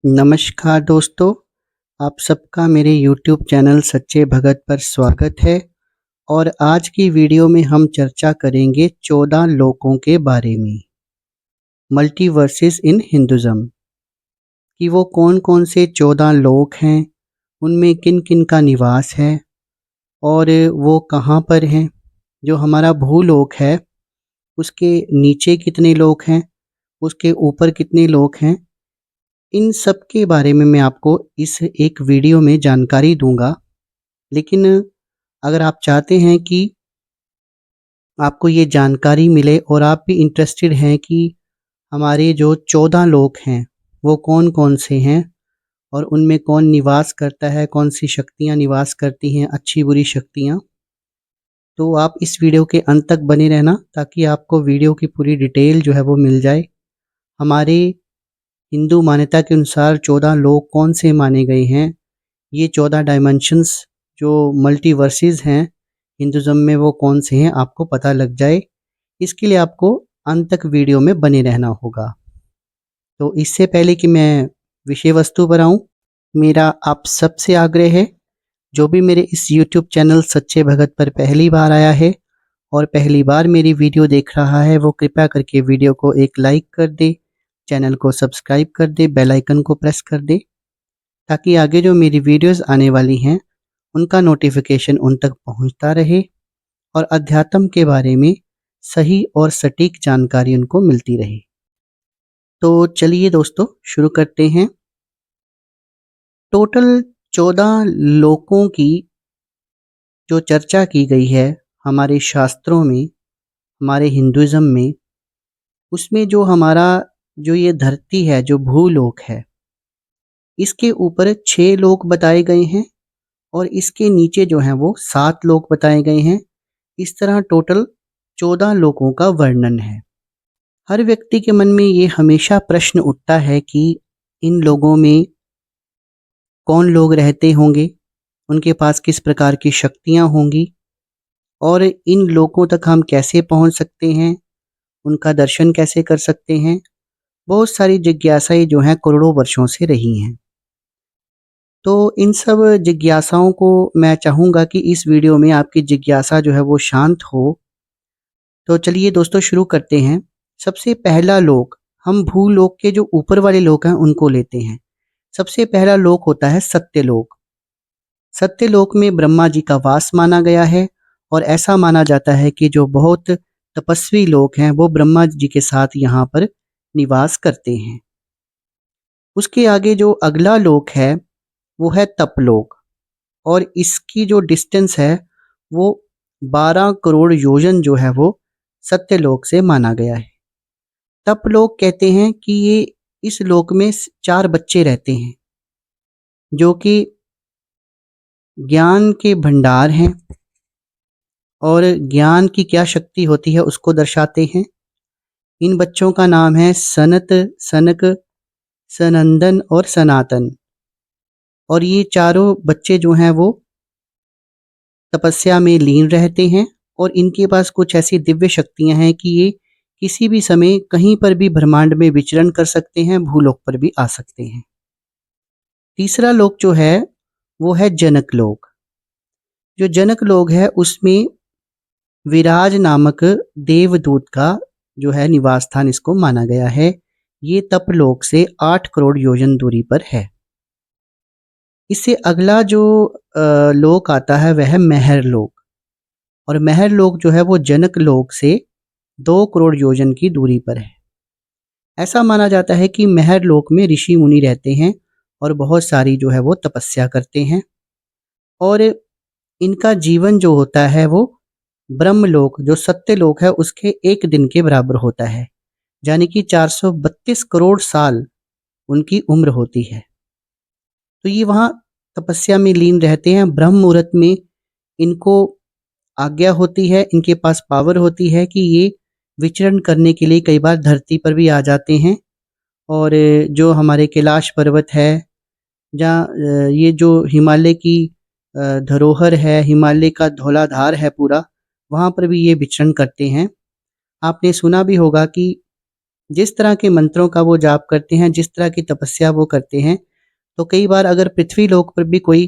नमस्कार दोस्तों, आप सबका मेरे यूट्यूब चैनल सच्चे भगत पर स्वागत है। और आज की वीडियो में हम चर्चा करेंगे 14 लोकों के बारे में, मल्टीवर्सेस इन हिंदुज़्म, कि वो कौन-कौन से 14 लोक हैं, उनमें किन-किन का निवास है और वो कहाँ पर हैं। जो हमारा भूलोक है, उसके नीचे कितने लोक हैं, उसके ऊपर कितने लोक हैं, इन सब के बारे में मैं आपको इस एक वीडियो में जानकारी दूँगा। लेकिन अगर आप चाहते हैं कि आपको ये जानकारी मिले और आप भी इंटरेस्टेड हैं कि हमारे जो 14 लोक हैं, वो कौन-कौन से हैं और उनमें कौन निवास करता है, कौन-सी शक्तियाँ निवास करती हैं, अच्छी-बुरी शक्तियाँ। तो आप इस वीडियो के अंत तक बने रहना ताकि आपको वीडियो की पूरी डिटेल जो है वो मिल जाए। हमारे हिंदू मान्यता के अनुसार 14 लोक कौन से माने गए हैं, ये 14 डायमेंशंस जो मल्टीवर्सेस हैं हिंदुज़्म में, वो कौन से हैं आपको पता लग जाए। इसके लिए आपको अंत तक वीडियो में बने रहना होगा। तो इससे पहले कि मैं विषय वस्तु पर आऊँ, मेरा आप सबसे आग्रह है, जो भी मेरे इस यूट्यूब चैनल सच्चे भगत पर पहली बार आया है और पहली बार मेरी वीडियो देख रहा है, वो कृपया करके वीडियो को एक लाइक कर दे, चैनल को सब्सक्राइब कर दे, बेल आइकन को प्रेस कर दे, ताकि आगे जो मेरी वीडियोज़ आने वाली हैं, उनका नोटिफिकेशन उन तक पहुँचता रहे और अध्यात्म के बारे में सही और सटीक जानकारी उनको मिलती रहे। तो चलिए दोस्तों, शुरू करते हैं। टोटल 14 लोकों की जो चर्चा की गई है हमारे शास्त्रों में, हमारे हिंदुज़्म में, उसमें जो हमारा जो ये धरती है, जो भूलोक है, इसके ऊपर 6 लोक बताए गए हैं और इसके नीचे जो हैं वो 7 लोक बताए गए हैं। इस तरह टोटल 14 लोकों का वर्णन है। हर व्यक्ति के मन में ये हमेशा प्रश्न उठता है कि इन लोगों में कौन लोग रहते होंगे, उनके पास किस प्रकार की शक्तियाँ होंगी और इन लोकों तक हम कैसे पहुँच सकते हैं, उनका दर्शन कैसे कर सकते हैं। बहुत सारी जिज्ञासाएँ जो हैं करोड़ों वर्षों से रही हैं। तो इन सब जिज्ञासाओं को मैं चाहूँगा कि इस वीडियो में आपकी जिज्ञासा जो है वो शांत हो। तो चलिए दोस्तों, शुरू करते हैं। सबसे पहला लोक, हम भूलोक के जो ऊपर वाले लोक हैं उनको लेते हैं। सबसे पहला लोक होता है सत्यलोक। सत्यलोक में ब्रह्मा जी का वास माना गया है और ऐसा माना जाता है कि जो बहुत तपस्वी लोग हैं वो ब्रह्मा जी के साथ यहाँ पर निवास करते हैं। उसके आगे जो अगला लोक है वो है तपलोक और इसकी जो डिस्टेंस है वो 12 करोड़ योजन जो है वो सत्यलोक से माना गया है। तपलोक कहते हैं कि ये इस लोक में 4 बच्चे रहते हैं जो कि ज्ञान के भंडार हैं और ज्ञान की क्या शक्ति होती है उसको दर्शाते हैं। इन बच्चों का नाम है सनत, सनक, सनंदन और सनातन। और ये चारों बच्चे जो हैं वो तपस्या में लीन रहते हैं और इनके पास कुछ ऐसी दिव्य शक्तियां हैं कि ये किसी भी समय कहीं पर भी ब्रह्मांड में विचरण कर सकते हैं, भूलोक पर भी आ सकते हैं। तीसरा लोक जो है वो है जनक लोक। जो जनक लोक है उसमें विराज नामक देवदूत का जो है निवास स्थान इसको माना गया है। ये तपलोक से 8 करोड़ योजन दूरी पर है। इससे अगला जो लोक आता है वह है महर लोक और महर लोक जो है वो जनक लोक से 2 करोड़ योजन की दूरी पर है। ऐसा माना जाता है कि महर लोक में ऋषि मुनि रहते हैं और बहुत सारी जो है वो तपस्या करते हैं और इनका जीवन जो होता है वो ब्रह्मलोक जो सत्यलोक है उसके 1 दिन के बराबर होता है, यानी कि 432 करोड़ साल उनकी उम्र होती है। तो ये वहाँ तपस्या में लीन रहते हैं। ब्रह्म मुहूर्त में इनको आज्ञा होती है, इनके पास पावर होती है कि ये विचरण करने के लिए कई बार धरती पर भी आ जाते हैं। और जो हमारे कैलाश पर्वत है, जहाँ ये जो हिमालय की धरोहर है, हिमालय का धौलाधार है पूरा, वहाँ पर भी ये विचरण करते हैं। आपने सुना भी होगा कि जिस तरह के मंत्रों का वो जाप करते हैं, जिस तरह की तपस्या वो करते हैं, तो कई बार अगर पृथ्वी लोक पर भी कोई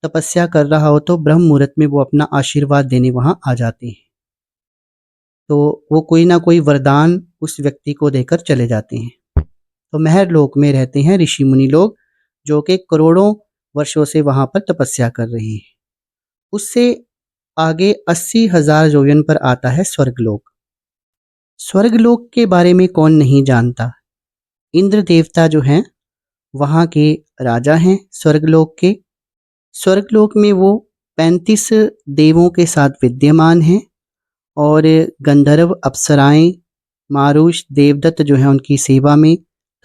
तपस्या कर रहा हो तो ब्रह्म मुहूर्त में वो अपना आशीर्वाद देने वहाँ आ जाते हैं। तो वो कोई ना कोई वरदान उस व्यक्ति को देकर चले जाते हैं। तो महर लोक में रहते हैं ऋषि मुनि लोग, जो कि करोड़ों वर्षों से वहाँ पर तपस्या कर रहे हैं। उससे आगे 80,000 योजन पर आता है स्वर्गलोक। स्वर्गलोक के बारे में कौन नहीं जानता। इंद्र देवता जो हैं वहाँ के राजा हैं स्वर्गलोक के। स्वर्गलोक में वो 35 देवों के साथ विद्यमान हैं और गंधर्व, अप्सराएं, मारुष, देवदत्त जो हैं उनकी सेवा में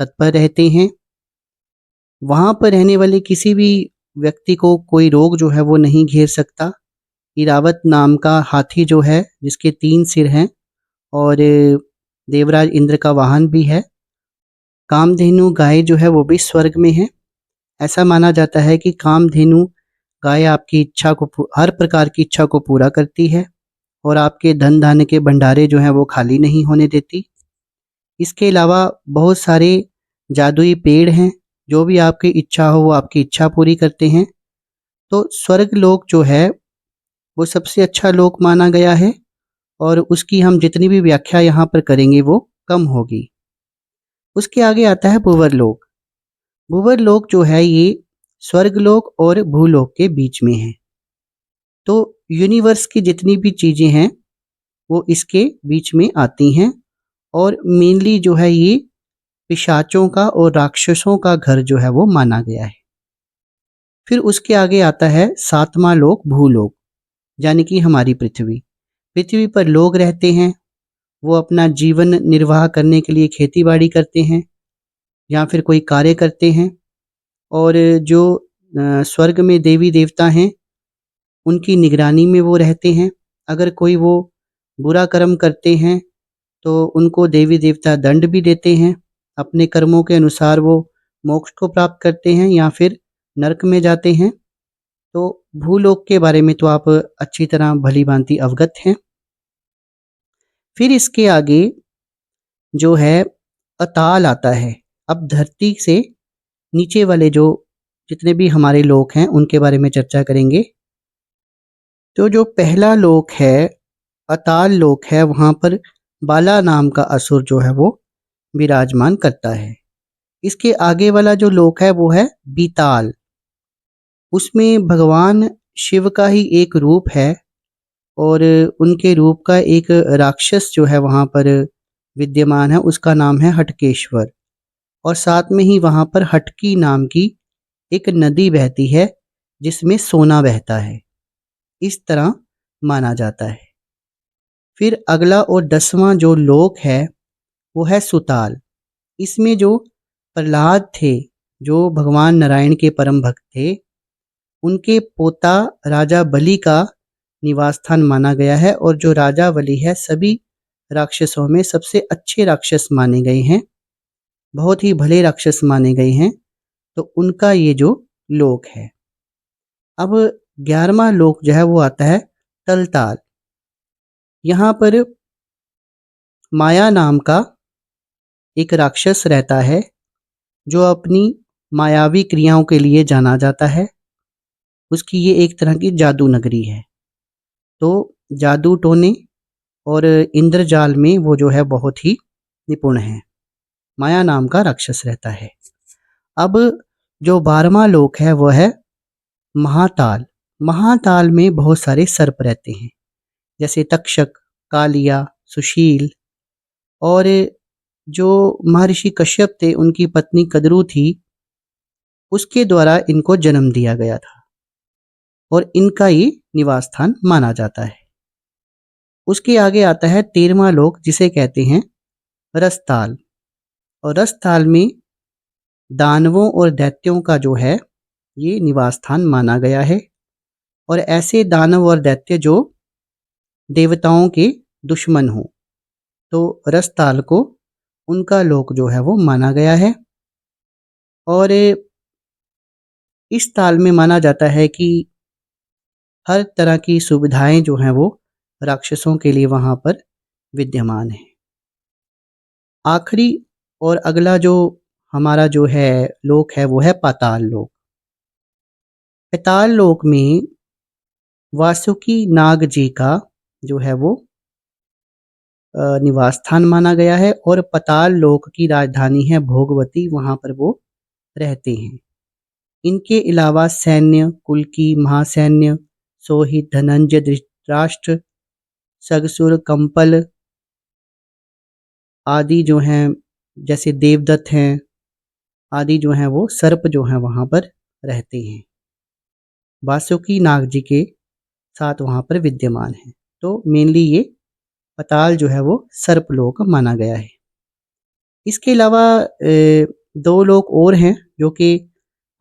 तत्पर रहते हैं। वहाँ पर रहने वाले किसी भी व्यक्ति को कोई रोग जो है वो नहीं घेर सकता। इरावत नाम का हाथी जो है, जिसके 3 सिर हैं और देवराज इंद्र का वाहन भी है। कामधेनु गाय जो है वो भी स्वर्ग में है। ऐसा माना जाता है कि कामधेनु गाय आपकी इच्छा को हर प्रकार की इच्छा को पूरा करती है और आपके धन धान्य के भंडारे जो हैं वो खाली नहीं होने देती। इसके अलावा बहुत सारे जादुई पेड़ हैं, जो भी आपकी इच्छा हो वो आपकी इच्छा पूरी करते हैं। तो स्वर्ग लोक जो है वो सबसे अच्छा लोक माना गया है और उसकी हम जितनी भी व्याख्या यहाँ पर करेंगे वो कम होगी। उसके आगे आता है भूवरलोक। भूवरलोक जो है ये स्वर्गलोक और भूलोक के बीच में है। तो यूनिवर्स की जितनी भी चीज़ें हैं वो इसके बीच में आती हैं और मेनली जो है ये पिशाचों का और राक्षसों का घर जो है वो माना गया है। फिर उसके आगे आता है 7वां लोक भूलोक, यानी कि हमारी पृथ्वी। पृथ्वी पर लोग रहते हैं, वो अपना जीवन निर्वाह करने के लिए खेती बाड़ी करते हैं या फिर कोई कार्य करते हैं और जो स्वर्ग में देवी देवता हैं उनकी निगरानी में वो रहते हैं। अगर कोई वो बुरा कर्म करते हैं तो उनको देवी देवता दंड भी देते हैं। अपने कर्मों के अनुसार वो मोक्ष को प्राप्त करते हैं या फिर नरक में जाते हैं। तो भूलोक के बारे में तो आप अच्छी तरह भली भांति अवगत हैं। फिर इसके आगे जो है अताल आता है। अब धरती से नीचे वाले जो जितने भी हमारे लोक हैं उनके बारे में चर्चा करेंगे। तो जो पहला लोक है अताल लोक है, वहाँ पर बाला नाम का असुर जो है वो विराजमान करता है। इसके आगे वाला जो लोक है वो है बीताल। उसमें भगवान शिव का ही एक रूप है और उनके रूप का एक राक्षस जो है वहाँ पर विद्यमान है, उसका नाम है हटकेश्वर। और साथ में ही वहाँ पर हटकी नाम की एक नदी बहती है जिसमें सोना बहता है। इस तरह माना जाता है। फिर अगला और 10वां जो लोक है वो है सुताल। इसमें जो प्रहलाद थे, जो भगवान नारायण के परम भक्त थे, उनके पोता राजा बलि का निवास स्थान माना गया है और जो राजा बलि है सभी राक्षसों में सबसे अच्छे राक्षस माने गए हैं, बहुत ही भले राक्षस माने गए हैं। तो उनका ये जो लोक है। अब 11वां लोक जो है वो आता है तलताल। यहाँ पर माया नाम का एक राक्षस रहता है जो अपनी मायावी क्रियाओं के लिए जाना जाता है। उसकी ये एक तरह की जादू नगरी है। तो जादू टोने और इंद्रजाल में वो जो है बहुत ही निपुण है। माया नाम का राक्षस रहता है। अब जो 12वां लोक है वो है महाताल। महाताल में बहुत सारे सर्प रहते हैं, जैसे तक्षक, कालिया, सुशील और जो महर्षि कश्यप थे उनकी पत्नी कद्रू थी, उसके द्वारा इनको जन्म दिया गया था और इनका ये निवास स्थान माना जाता है। उसके आगे आता है 13वां लोक जिसे कहते हैं रसताल। और रसताल में दानवों और दैत्यों का जो है ये निवास स्थान माना गया है और ऐसे दानव और दैत्य जो देवताओं के दुश्मन हो, तो रसताल को उनका लोक जो है वो माना गया है। और इस ताल में माना जाता है कि हर तरह की सुविधाएं जो हैं वो राक्षसों के लिए वहाँ पर विद्यमान है। आखिरी और अगला जो हमारा जो है लोक है वो है पाताल लोक। पाताल लोक में वासुकी नाग जी का जो है वो निवास स्थान माना गया है और पाताल लोक की राजधानी है भोगवती, वहाँ पर वो रहते हैं। इनके अलावा सैन्य, कुल्की, महासैन्य, सोहित, धनंजय, धृतराष्ट्र, सगसुर, कंपल आदि जो हैं, जैसे देवदत्त हैं, आदि जो हैं वो सर्प जो हैं वहाँ पर रहते हैं। वासुकी नाग जी के साथ वहाँ पर विद्यमान हैं। तो मेनली ये पाताल जो है वो सर्पलोक माना गया है। इसके अलावा 2 लोक और हैं जो कि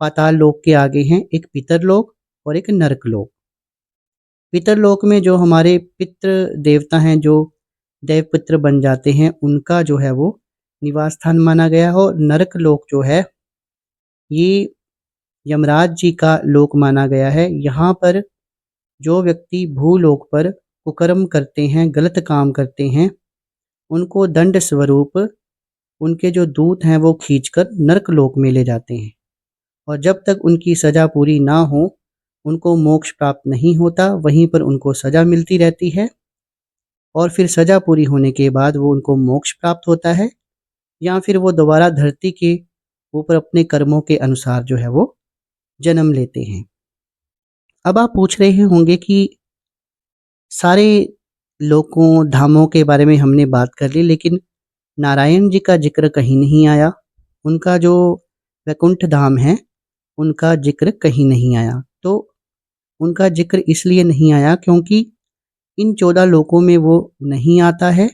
पाताल लोक के आगे हैं, एक पितरलोक और एक नरकलोक। पितरलोक में जो हमारे पितृ देवता हैं, जो देवपुत्र बन जाते हैं, उनका जो है वो निवास स्थान माना गया है। और नरकलोक जो है ये यमराज जी का लोक माना गया है। यहाँ पर जो व्यक्ति भूलोक पर कुकर्म करते हैं, गलत काम करते हैं, उनको दंड स्वरूप उनके जो दूत हैं वो खींचकर नरकलोक में ले जाते हैं और जब तक उनकी सज़ा पूरी ना हो उनको मोक्ष प्राप्त नहीं होता, वहीं पर उनको सज़ा मिलती रहती है और फिर सज़ा पूरी होने के बाद वो उनको मोक्ष प्राप्त होता है या फिर वो दोबारा धरती के ऊपर अपने कर्मों के अनुसार जो है वो जन्म लेते हैं। अब आप पूछ रहे होंगे कि सारे लोकों, धामों के बारे में हमने बात कर ली, लेकिन नारायण जी का जिक्र कहीं नहीं आया। उनका जो वैकुंठ धाम है, उनका जिक्र कहीं नहीं आया। तो उनका जिक्र इसलिए नहीं आया क्योंकि इन 14 लोकों में वो नहीं आता है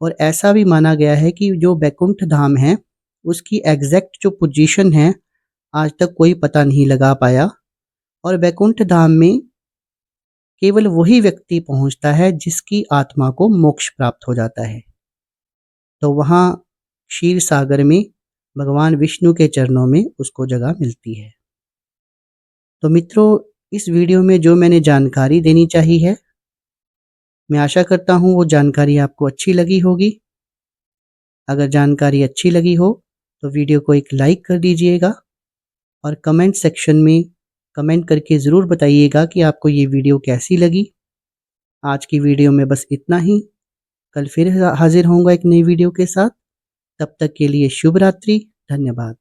और ऐसा भी माना गया है कि जो वैकुंठ धाम है, उसकी एग्जैक्ट जो पोजीशन है, आज तक कोई पता नहीं लगा पाया और वैकुंठ धाम में केवल वही व्यक्ति पहुंचता है जिसकी आत्मा को मोक्ष प्राप्त हो जाता है। तो वहाँ क्षीर सागर में भगवान विष्णु के चरणों में उसको जगह मिलती है। तो मित्रों, इस वीडियो में जो मैंने जानकारी देनी चाहिए है, मैं आशा करता हूँ वो जानकारी आपको अच्छी लगी होगी। अगर जानकारी अच्छी लगी हो तो वीडियो को एक लाइक कर दीजिएगा और कमेंट सेक्शन में कमेंट करके ज़रूर बताइएगा कि आपको ये वीडियो कैसी लगी। आज की वीडियो में बस इतना ही। कल फिर हाजिर होऊंगा एक नई वीडियो के साथ। तब तक के लिए शुभ रात्रि। धन्यवाद।